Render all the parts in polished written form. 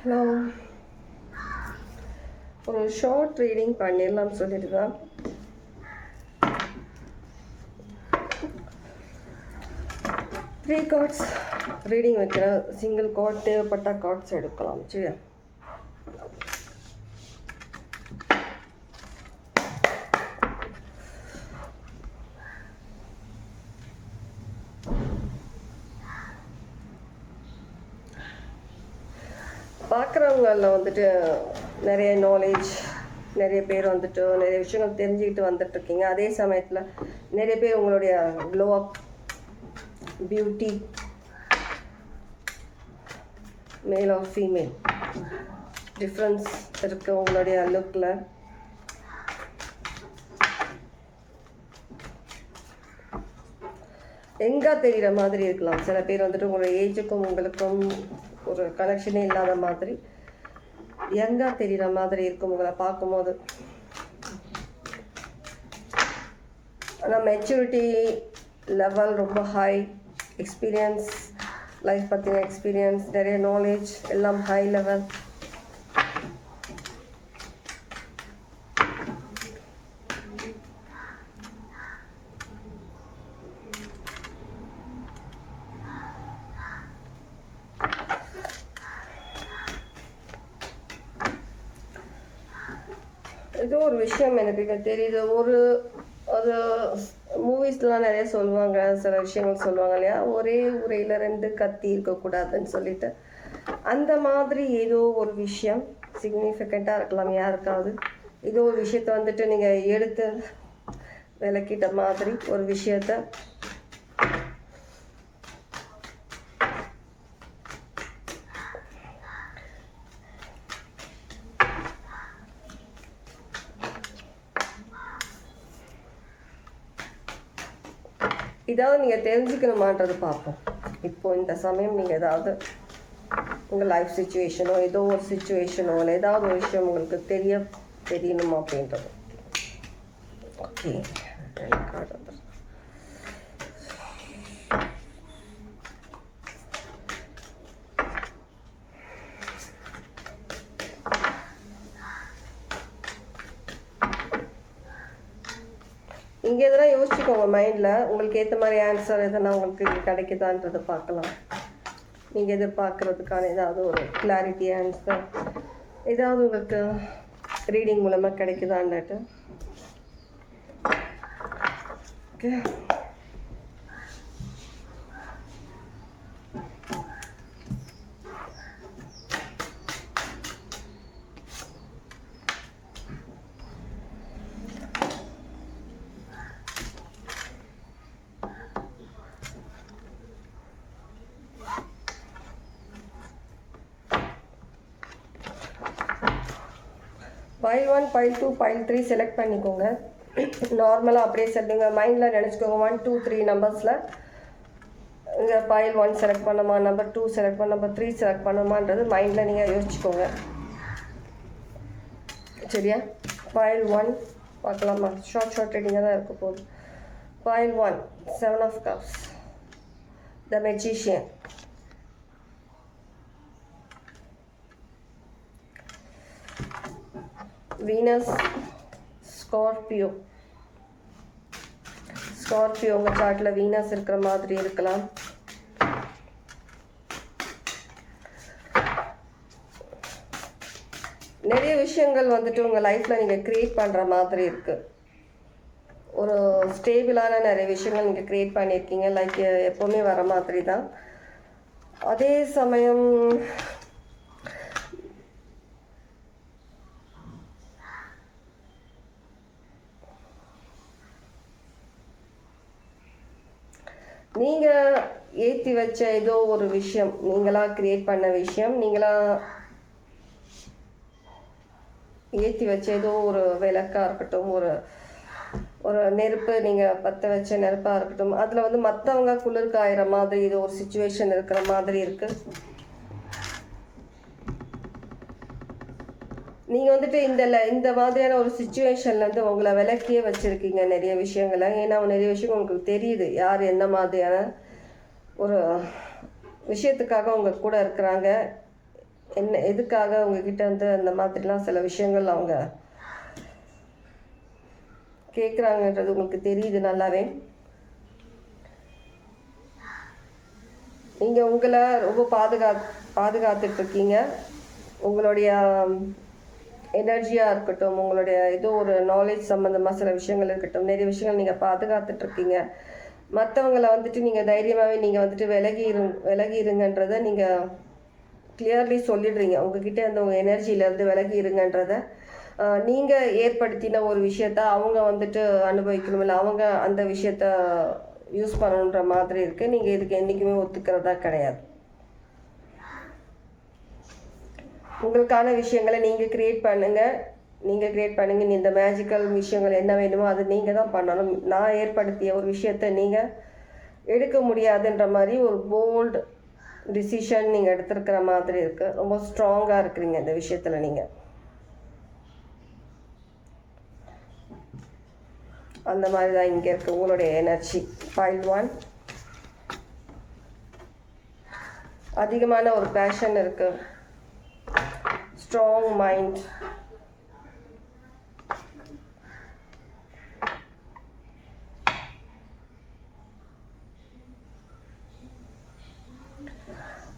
Hello, ஒரு short reading பண்ணிடலாம் சொல்லிட்டு தான். த்ரீ கார்ட்ஸ் ரீடிங் வைக்கிறேன். சிங்கிள் கார்ட் தேவைப்பட்ட கார்ட்ஸ் எடுக்கலாம். சரியா? பார்க்குறவங்களில் வந்துட்டு நிறைய நாலேஜ், நிறைய பேர் வந்துட்டு நிறைய விஷயங்கள் தெரிஞ்சுக்கிட்டு வந்துட்டுருக்கீங்க. அதே சமயத்தில் நிறைய பேர் உங்களுடைய glow up, beauty, male or female difference இருக்குது உங்களுடைய லுக்கில். எங்கே தெரிகிற மாதிரி இருக்கலாம். சில பேர் வந்துட்டு உங்களுடைய ஏஜுக்கும் உங்களுக்கும் ஒரு கனெக்ஷனே இல்லாத மாதிரி யங்காக தெரிகிற மாதிரி இருக்கும் உங்களை பார்க்கும்போது. ஆனால் மெச்சூரிட்டி லெவல் ரொம்ப ஹை, எக்ஸ்பீரியன்ஸ், லைஃப் பற்றின எக்ஸ்பீரியன்ஸ், நிறைய நாலேஜ் எல்லாம் ஹை லெவல். ஏதோ ஒரு விஷயம் எனக்கு தெரியுது. அது மூவிஸ்லாம் நிறைய சொல்லுவாங்க, சில விஷயங்கள் சொல்லுவாங்க இல்லையா, ஒரே உரையில் ரெண்டு கத்தி இருக்கக்கூடாதுன்னு சொல்லிட்டு. அந்த மாதிரி ஏதோ ஒரு விஷயம் சிக்னிஃபிகண்ட்டாக இருக்கலாம் யாருக்காவது. ஏதோ ஒரு விஷயத்த வந்துட்டு நீங்கள் எடுத்து விளக்கிட்ட மாதிரி ஒரு விஷயத்த இதாவது நீங்கள் தெரிஞ்சுக்கணுமான்றது பார்ப்போம். இப்போது இந்த சமயம் நீங்கள் ஏதாவது உங்கள் லைஃப் சுச்சுவேஷனோ ஏதோ ஒரு சுச்சுவேஷனோ இல்லை ஏதாவது ஒரு விஷயம் உங்களுக்கு தெரியணுமா அப்படின்றது. ஓகே, கார்டு வந்து இங்கே எதனா யோசிச்சுக்கோங்க மைண்டில். உங்களுக்கு ஏற்ற மாதிரி ஆன்சர் எதனா உங்களுக்கு கிடைக்குதான்றதை பார்க்கலாம். நீங்கள் எதிர்பார்க்குறதுக்கான ஏதாவது ஒரு கிளாரிட்டி ஆன்சர் ஏதாவது உங்களுக்கு ரீடிங் மூலமாக கிடைக்குதான்னுட்டு. Okay, file 1, file 2, file 3 select பண்ணிக்கோங்க. நார்மலாக அப்படியே சொல்லுங்க, மைண்டில் நினச்சிக்கோங்க. 1, 2, 3 நம்பர்ஸில் இங்கே பைல் 1 செலக்ட் பண்ணுமா, நம்பர் 2 செலக்ட் பண்ண, நம்பர் 3 செலக்ட் பண்ணுமான்றது மைண்டில் நீங்கள் யோசிச்சுக்கோங்க. சரியா? பைல் 1 பார்க்கலாமா? ஷார்ட் ரீடிங்காக தான் இருக்க போகுது. File 1, 7 of Cups, The Magician, Venus, Scorpio. உங்கள் சார்ட்டில் வீனஸ் இருக்கிற மாதிரி இருக்கலாம். நிறைய விஷயங்கள் வந்துட்டு உங்கள் லைஃப்பில் நீங்கள் க்ரியேட் பண்ணுற மாதிரி இருக்குது. ஒரு ஸ்டேபிளான நிறைய விஷயங்கள் நீங்கள் க்ரியேட் பண்ணியிருக்கீங்க. லைக் எப்போவுமே வர மாதிரி தான். அதே சமயம் நீங்கள் ஏற்றி வச்ச ஏதோ ஒரு விஷயம், நீங்களாக க்ரியேட் பண்ண விஷயம், நீங்களாக ஏற்றி வச்ச ஏதோ ஒரு விளக்காக இருக்கட்டும், ஒரு நெருப்பு நீங்கள் பற்ற வச்ச நெருப்பாக இருக்கட்டும், அதில் வந்து மற்றவங்க குளிர் காயிற மாதிரி இது ஒரு சுச்சுவேஷன் இருக்கிற மாதிரி இருக்குது. நீங்கள் வந்துட்டு இந்த மாதிரியான ஒரு சுச்சுவேஷன்லேருந்து உங்களை விலக்கியே வச்சுருக்கீங்க நிறைய விஷயங்களை. ஏன்னா நிறைய விஷயம் உங்களுக்கு தெரியுது, யார் என்ன மாதிரியான ஒரு விஷயத்துக்காக உங்கள் கூட இருக்கிறாங்க, என்ன எதுக்காக உங்ககிட்ட வந்து அந்த மாதிரிலாம் சில விஷயங்கள் அவங்க கேட்குறாங்கன்றது உங்களுக்கு தெரியுது நல்லாவே. நீங்கள் உங்களை ரொம்ப பாதுகாத்துட்ருக்கீங்க. உங்களுடைய எனர்ஜியாக இருக்கட்டும், உங்களுடைய ஏதோ ஒரு நாலேஜ் சம்மந்தமாக சில விஷயங்கள் இருக்கட்டும், நிறைய விஷயங்கள் நீங்கள் பாதுகாத்துட்ருக்கீங்க. மற்றவங்களை வந்துட்டு நீங்கள் தைரியமாகவே நீங்கள் வந்துட்டு விலகி இருங்கன்றதை நீங்கள் கிளியர்லி சொல்லிடுறீங்க. உங்ககிட்ட அந்த உங்கள் எனர்ஜியிலேருந்து விலகி இருங்கன்றதை நீங்கள் ஏற்படுத்தின ஒரு விஷயத்த அவங்க வந்துட்டு அனுபவிக்கணும், இல்லை அவங்க அந்த விஷயத்த யூஸ் பண்ணணுன்ற மாதிரி இருக்குது. நீங்கள் இதுக்கு என்றைக்குமே ஒத்துக்கிறதா கிடையாது. உங்களுக்கான விஷயங்களை நீங்கள் க்ரியேட் பண்ணுங்கள். இந்த மேஜிக்கல் விஷயங்கள் என்ன வேணுமோ அது நீங்கள் தான் பண்ணணும். நான் ஏற்படுத்திய ஒரு விஷயத்தை நீங்கள் எடுக்க முடியாதுன்ற மாதிரி ஒரு போல்டு டிசிஷன் நீங்கள் எடுத்துருக்கிற மாதிரி இருக்குது. ரொம்ப ஸ்ட்ராங்காக இருக்கிறீங்க இந்த விஷயத்தில். நீங்கள் அந்த மாதிரி தான் இங்கே இருக்குது உங்களுடைய எனர்ஜி. Pile 1 அதிகமான ஒரு பேஷன் இருக்குது, ஸ்ட்ராங் மைண்ட்.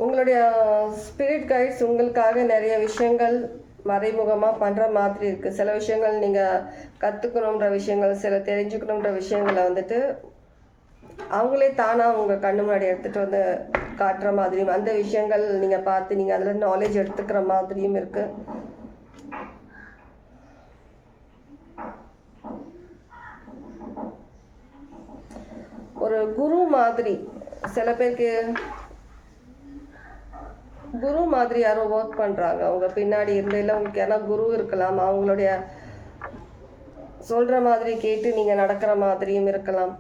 உங்களுடைய ஸ்பிரிட் கைட்ஸ் உங்களுக்காக நிறைய விஷயங்கள் மறைமுகமாக பண்ணுற மாதிரி இருக்குது. சில விஷயங்கள் நீங்கள் கற்றுக்கணுன்ற விஷயங்கள், சில தெரிஞ்சுக்கணுன்ற விஷயங்களை வந்துட்டு அவங்களே தானாக உங்கள் கண்ணு முன்னாடி எடுத்துகிட்டு வந்து காட்டுற மாதிரியும், அந்த விஷயங்கள் நீங்கள் பார்த்து நீங்கள் அதில் நாலேஜ் எடுத்துக்கிற மாதிரியும் இருக்குது. ஒரு குரு மாதிரி சில பேருக்கு குரு மாதிரி யாரோ ஒர்க் பண்ணுறாங்க அவங்க பின்னாடி இருந்து, இல்லை உங்களுக்கு யாரா குரு இருக்கலாம், அவங்களுடைய சொல்கிற மாதிரி கேட்டு நீங்கள் நடக்கிற மாதிரியும் இருக்கலாம்.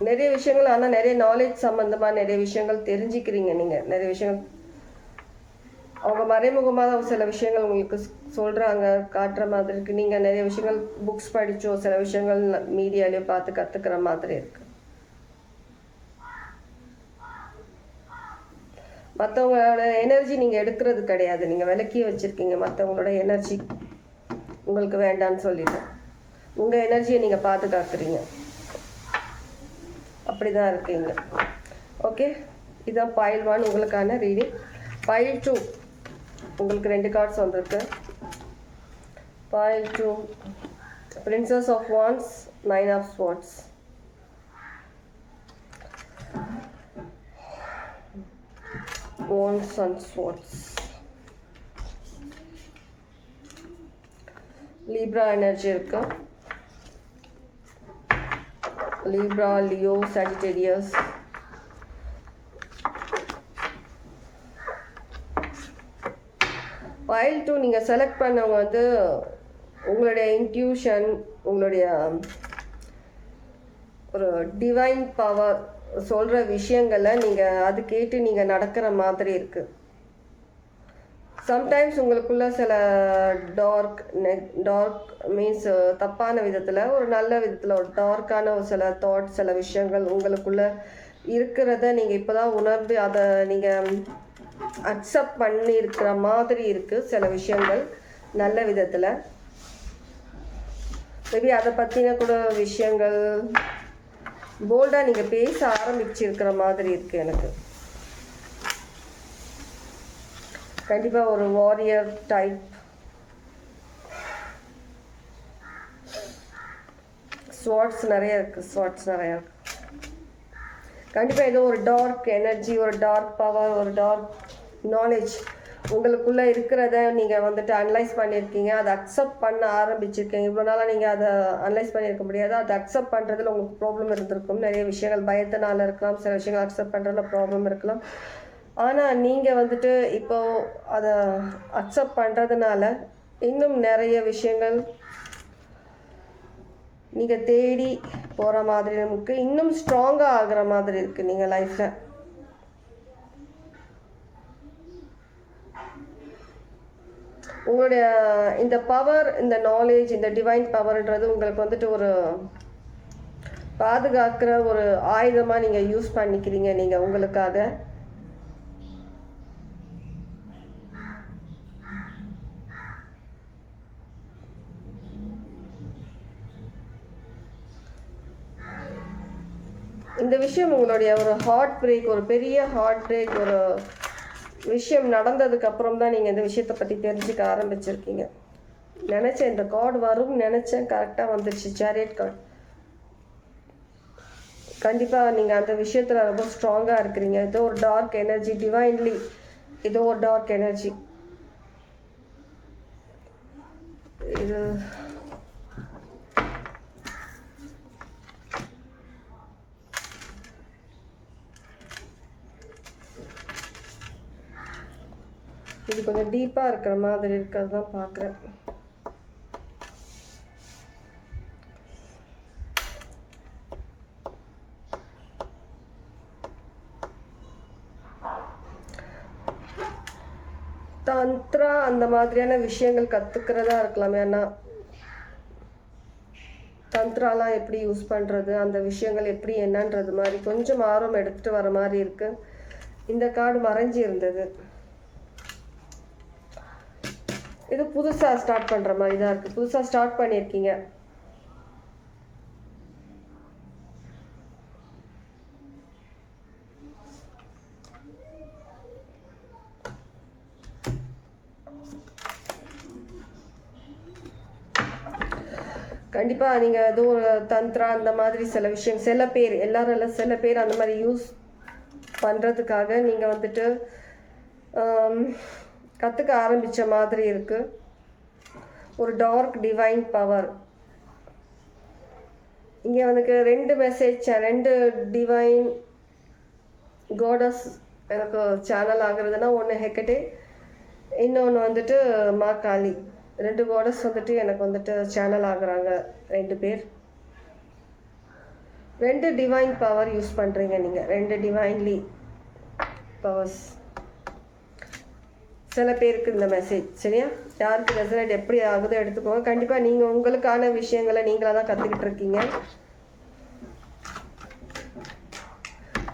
நிறைய விஷயங்கள், ஆனால் நிறைய நாலேஜ் சம்மந்தமாக நிறைய விஷயங்கள் தெரிஞ்சுக்கிறீங்க. நீங்கள் நிறைய விஷயங்கள் அவங்க மறைமுகமாக சில விஷயங்கள் உங்களுக்கு சொல்கிறாங்க, காட்டுற மாதிரி இருக்குது. நீங்கள் நிறைய விஷயங்கள் புக்ஸ் படித்தோ சில விஷயங்கள் மீடியாலேயோ பார்த்து கற்றுக்கிற மாதிரி இருக்குது. மற்றவங்களோட எனர்ஜி நீங்கள் எடுக்கிறது கிடையாது, நீங்கள் விலக்கி வச்சுருக்கீங்க. மற்றவங்களோட எனர்ஜி உங்களுக்கு வேண்டான்னு சொல்லிட்டு உங்கள் எனர்ஜியை நீங்கள் பாதுகாக்கிறீங்க. அப்படி தான் இருக்கீங்க. ஓகே, இதுதான் Pile 1 உங்களுக்கான ரீடிங். Pile 2 உங்களுக்கு 2 கார்ட்ஸ் வந்திருக்கு. Pile 2 Princess of Wands, 9 of Swords. Wands and Swords. Libra energy இருக்கு. Libra, Leo, Sagittarius. Pile 2 நீங்கள் செலக்ட் பண்ணவங்க வந்து உங்களுடைய இன்ட்யூஷன், உங்களுடைய ஒரு டிவைன் பவர் சொல்கிற விஷயங்களை நீங்கள் அது கேட்டு நீங்கள் நடக்கிற மாதிரி இருக்குது. சம்டைம்ஸ் உங்களுக்குள்ள சில டார்க் மீன்ஸ் தப்பான விதத்தில், ஒரு நல்ல விதத்தில், ஒரு டார்க்கான ஒரு சில தாட்ஸ், சில விஷயங்கள் உங்களுக்குள்ள இருக்கிறத நீங்கள் இப்போ தான் உணர்ந்து அதை நீங்கள் அக்செப்ட் பண்ணி இருக்கிற மாதிரி இருக்குது. சில விஷயங்கள் நல்ல விதத்தில் மேபி அதை பற்றின கூட விஷயங்கள் போல்டாக நீங்கள் பேச ஆரம்பிச்சிருக்கிற மாதிரி இருக்குது எனக்கு. கண்டிப்பாக ஒரு வாரியர் டைப். ஸ்வாட்ஸ் நிறைய இருக்குது. கண்டிப்பாக ஏதோ ஒரு டார்க் எனர்ஜி, ஒரு டார்க் பவர், ஒரு டார்க் நாலேஜ் உங்களுக்குள்ளே இருக்கிறத நீங்கள் வந்துட்டு அனலைஸ் பண்ணியிருக்கீங்க. அதை அக்செப்ட் பண்ண ஆரம்பிச்சிருக்கீங்க. இவ்வளோ நாளாக நீங்கள் அதை அனலைஸ் பண்ணியிருக்க முடியாது. அதை அக்செப்ட் பண்ணுறதுல உங்களுக்கு ப்ராப்ளம் இருந்திருக்கும். நிறைய விஷயங்கள் பயத்தினால இருக்கலாம், சில விஷயங்கள் அக்செப்ட் பண்ணுறதுல ப்ராப்ளம் இருக்கலாம். ஆனால் நீங்கள் வந்துட்டு இப்போது அதை அக்செப்ட் பண்ணுறதுனால இன்னும் நிறைய விஷயங்கள் நீங்கள் தேடி போகிற மாதிரி நமக்கு இன்னும் ஸ்ட்ராங்காக ஆகிற மாதிரி இருக்குது நீங்கள் லைஃப்பில். உங்களுடைய இந்த பவர், இந்த நாலேஜ், இந்த டிவைன் பவர்ன்றது உங்களுக்கு வந்துட்டு ஒரு பாதுகாக்கிற ஒரு ஆயுதமாக நீங்கள் யூஸ் பண்ணிக்கிறீங்க. நீங்கள் உங்களுக்காக அந்த விஷயம் உங்களுடைய ஒரு ஹார்ட் பிரேக், ஒரு பெரிய ஹார்ட் பிரேக், ஒரு விஷயம் நடந்ததுக்கு அப்புறம் தான் நீங்கள் இந்த விஷயத்தை பற்றி தெரிஞ்சுக்க ஆரம்பிச்சிருக்கீங்க. நினச்சேன் இந்த கார்டு வரும்னு நினச்சேன், கரெக்டாக வந்துடுச்சு. Chariot card. கண்டிப்பாக நீங்கள் அந்த விஷயத்தில் ரொம்ப ஸ்ட்ராங்காக இருக்கிறீங்க. ஏதோ ஒரு டார்க் எனர்ஜி, டிவைன்லி ஏதோ ஒரு டார்க் எனர்ஜி. இது இது கொஞ்சம் டீப்பாக இருக்கிற மாதிரி இருக்கிறது தான் பார்க்குறேன். தந்த்ரா அந்த மாதிரியான விஷயங்கள் கற்றுக்கிறதா இருக்கலாம். ஏன்னா தந்த்ராலாம் எப்படி யூஸ் பண்ணுறது, அந்த விஷயங்கள் எப்படி என்னன்றது மாதிரி கொஞ்சம் ஆர்வம் எடுத்துகிட்டு வர மாதிரி இருக்குது. இந்த கார்டு மறைஞ்சி இருந்தது. இது புதுசாக ஸ்டார்ட் பண்ணுற மாதிரி தான் இருக்குது. புதுசாக ஸ்டார்ட் பண்ணியிருக்கீங்க. கண்டிப்பாக நீங்கள் ஏதோ ஒரு தந்த்ரா அந்த மாதிரி சில விஷயம், சில பேர், எல்லாரும் இல்லை, சில பேர் அந்த மாதிரி யூஸ் பண்ணுறதுக்காக நீங்கள் வந்துட்டு கற்றுக்க ஆரம்பித்த மாதிரி இருக்குது. ஒரு டார்க் டிவைன் பவர் இங்கே எனக்கு 2 மெசேஜ், 2 டிவைன் காடஸ் எனக்கு சேனல் ஆகுறதுன்னா, ஒன்று ஹெக்கட்டே, இன்னொன்று வந்துட்டு மா காளி. 2 காடஸ் வந்துட்டு எனக்கு வந்துட்டு சேனல் ஆகுறாங்க. 2 பேர், 2 டிவைன் பவர் யூஸ் பண்ணுறீங்க நீங்கள். 2 டிவைன்லி பவர்ஸ். சில பேருக்கு இந்த மெசேஜ் சரியா, யாருக்கு ரெசனேட் எப்படி ஆகுதோ எடுத்துக்கோங்க. கண்டிப்பாக நீங்கள் உங்களுக்கான விஷயங்களை நீங்களாக தான் கற்றுக்கிட்டு இருக்கீங்க.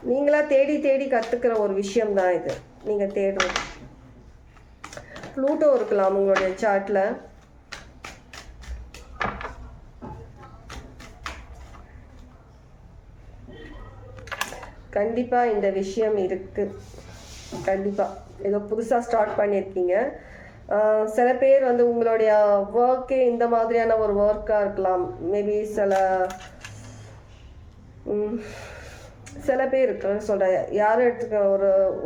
நீங்களாக தேடி தேடி கற்றுக்கிற ஒரு விஷயம்தான் இது. நீங்கள் தேடுறது ப்ளூட்டோ இருக்கலாம் உங்களுடைய சார்ட்டில். கண்டிப்பாக இந்த விஷயம் இருக்குது. கண்டிப்பாக ஏதோ புதுசாக ஸ்டார்ட் பண்ணியிருக்கீங்க. சில பேர் வந்து உங்களுடைய ஒர்க்கே இந்த மாதிரியான ஒரு ஒர்க்காக இருக்கலாம். மேபி சில பேர் இருக்குன்னு சொல்கிறேன், யாரும் எடுத்துக்க,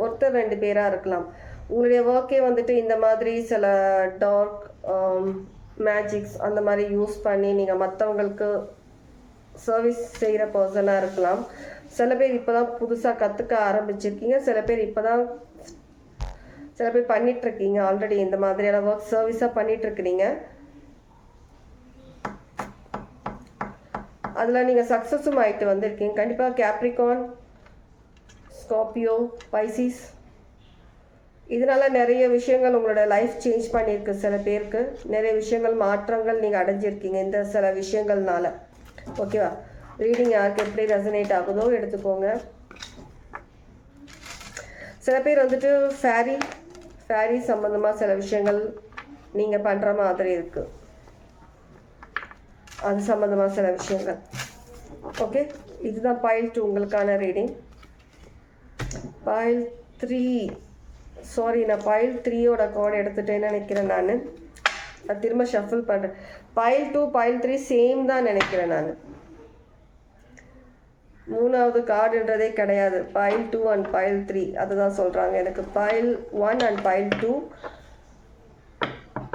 ஒருத்தர் 2 பேராக இருக்கலாம். உங்களுடைய ஒர்க்கே வந்துட்டு இந்த மாதிரி சில டார்க் மேஜிக்ஸ் அந்த மாதிரி யூஸ் பண்ணி நீங்கள் மற்றவங்களுக்கு சர்வீஸ் செய்கிற பர்சனாக இருக்கலாம். சில பேர் இப்போ தான் புதுசாக கற்றுக்க ஆரம்பிச்சிருக்கீங்க. சில பேர் பண்ணிகிட்ருக்கீங்க ஆல்ரெடி. இந்த மாதிரியான ஒர்க் சர்வீஸாக பண்ணிகிட்ருக்கிறீங்க. அதில் நீங்கள் சக்ஸஸும் ஆகிட்டு வந்திருக்கீங்க. கண்டிப்பாக கேப்ரிகான், ஸ்கார்பியோ, பைசிஸ், இதனால் நிறைய விஷயங்கள் உங்களோட லைஃப் சேஞ்ச் பண்ணியிருக்கு. சில பேருக்கு நிறைய விஷயங்கள், மாற்றங்கள் நீங்கள் அடைஞ்சிருக்கீங்க இந்த சில விஷயங்கள்னால. ஓகேவா? ரீடிங் யாருக்கு எப்படி ரெசனேட் ஆகுதோ எடுத்துக்கோங்க. சில பேர் வந்துட்டு ஃபேரி சம்மந்தமாக சில விஷயங்கள் நீங்கள் பண்ணுற மாதிரி இருக்குது. அது சம்மந்தமாக சில விஷயங்கள். ஓகே, இதுதான் பைல் 2 உங்களுக்கான ரீடிங். பைல் 3, சாரி, நான் பைல் 3யோட கார்டு எடுத்துட்டேன்னு நினைக்கிறேன். நான் திரும்ப ஷஃபிள் பண்ணுறேன். பைல் 2 பைல் 3 சேம் தான் நினைக்கிறேன். நான் 3வது கார்டுன்றதே கிடையாது. பைல் 2 அண்ட் பைல் 3 அதை தான் சொல்கிறாங்க. எனக்கு file 1 and file 2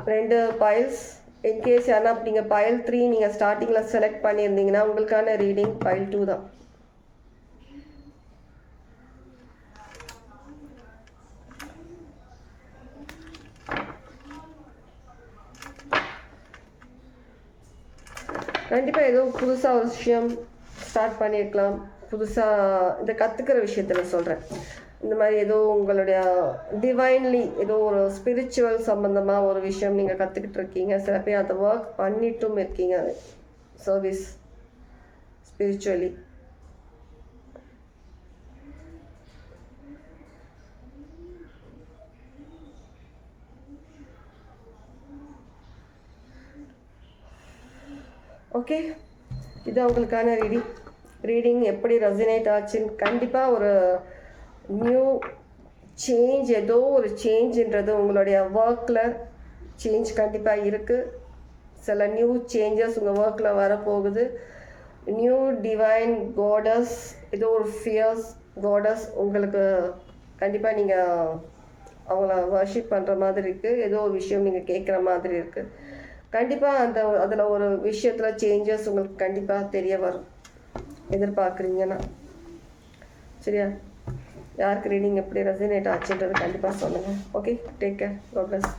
2 files. In case யாரா நீங்கள் பைல் 3 நீங்கள் ஸ்டார்டிங்கில் செலக்ட் பண்ணியிருந்தீங்கன்னா உங்களுக்கான ரீடிங் பைல் 2 தான். கண்டிப்பாக ஏதோ புதுசாக ஒரு விஷயம் ஸ்டார்ட் பண்ணியிருக்கலாம். புதுசாக இந்த கற்றுக்கிற விஷயத்தில் சொல்கிறேன். இந்த மாதிரி ஏதோ உங்களுடைய டிவைன்லி ஏதோ ஒரு ஸ்பிரிச்சுவல் சம்மந்தமாக ஒரு விஷயம் நீங்கள் கற்றுக்கிட்டு இருக்கீங்க. சில பேர் அதை ஒர்க் பண்ணிட்டும் இருக்கீங்க, சர்வீஸ் ஸ்பிரிச்சுவலி. ஓகே, இது உங்களுக்கான ரீடிங். ரீடிங் எப்படி ரெசனேட் ஆச்சுன்னு கண்டிப்பாக ஒரு நியூ சேஞ்ச், ஏதோ ஒரு சேஞ்சுன்றது உங்களுடைய ஒர்க்கில் சேஞ்ச் கண்டிப்பாக இருக்குது. சில நியூ சேஞ்சஸ் உங்கள் ஒர்க்கில் வரப்போகுது. நியூ டிவைன் காடஸ், ஏதோ ஒரு ஃபியர்ஸ் காடஸ் உங்களுக்கு கண்டிப்பாக நீங்கள் அவங்கள வர்ஷிப் பண்ணுற மாதிரி இருக்குது. ஏதோ ஒரு விஷயம் நீங்கள் கேட்குற மாதிரி இருக்குது. கண்டிப்பாக அதில் ஒரு விஷயத்தில் சேஞ்சஸ் உங்களுக்கு கண்டிப்பாக தெரிய வரும், எதிர்பார்க்குறீங்கன்னா. சரியா? யாருக்கு ரீடிங் எப்படி ரெசனேட் ஆச்சுன்றது கண்டிப்பாக சொல்லுங்கள். Okay, take care, God plus.